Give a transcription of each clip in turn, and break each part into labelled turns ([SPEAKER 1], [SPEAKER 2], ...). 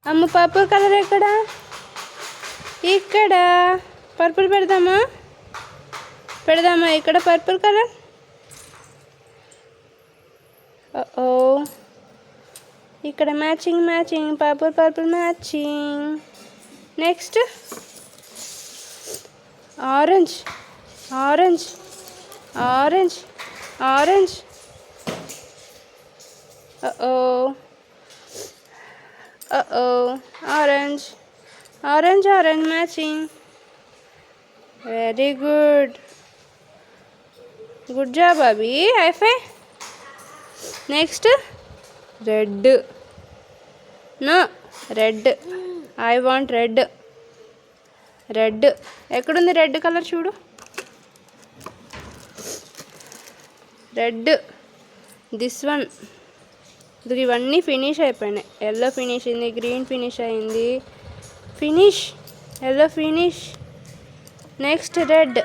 [SPEAKER 1] అమ్మ purple colour ఎక్కడ? ఇక్కడ పర్పుల్ పెడదామా? ఇక్కడ పర్పుల్ కలర్. ఓ ఇక్కడ matching purple matching. Next orange. Orange matching. Very good job Abhi. High five. Next red. No red. I want red. ఎక్కడుంది రెడ్ కలర్? చూడు. Red this one. ఇవన్నీ ఫినిష్ అయిపోయినాయి. ఎల్లో ఫినిష్ అయింది, గ్రీన్ ఫినిష్ అయింది, yellow finish. Next red.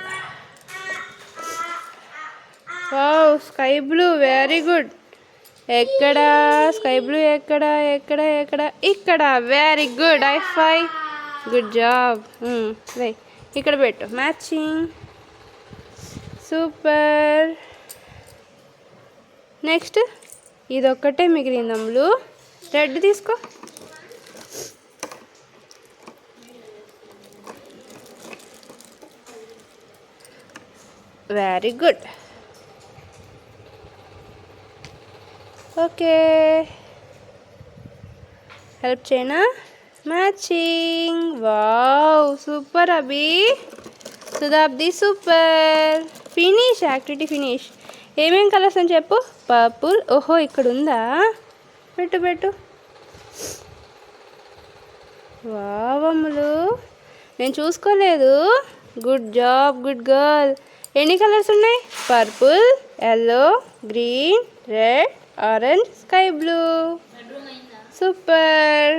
[SPEAKER 1] Wow sky blue. Very good. ఎక్కడ sky blue? ఎక్కడ? ఇక్కడ. Very good. Hi. Good job. ఇక్కడ పెట్టు. మ్యాచింగ్. సూపర్. నెక్స్ట్ ఇదొక్కటే మిగిలింది అమ్ములు. రెడ్ తీసుకో. Very good. ఓకే హెల్ప్ చేయనా? మ్యాచింగ్. వావ్ సూపర్ అభి. సుధాబ్ది సూపర్. ఫినిష్. Activity finish. ఏమేం కలర్స్ అని చెప్పు. పర్పుల్. ఓహో ఇక్కడ ఉందా? పెట్టు. వావ్ అమ్ములు నేను చూసుకోలేదు. Good job, good girl. ఎన్ని కలర్స్ ఉన్నాయి? Purple, yellow, green, red, orange, sky blue. Super.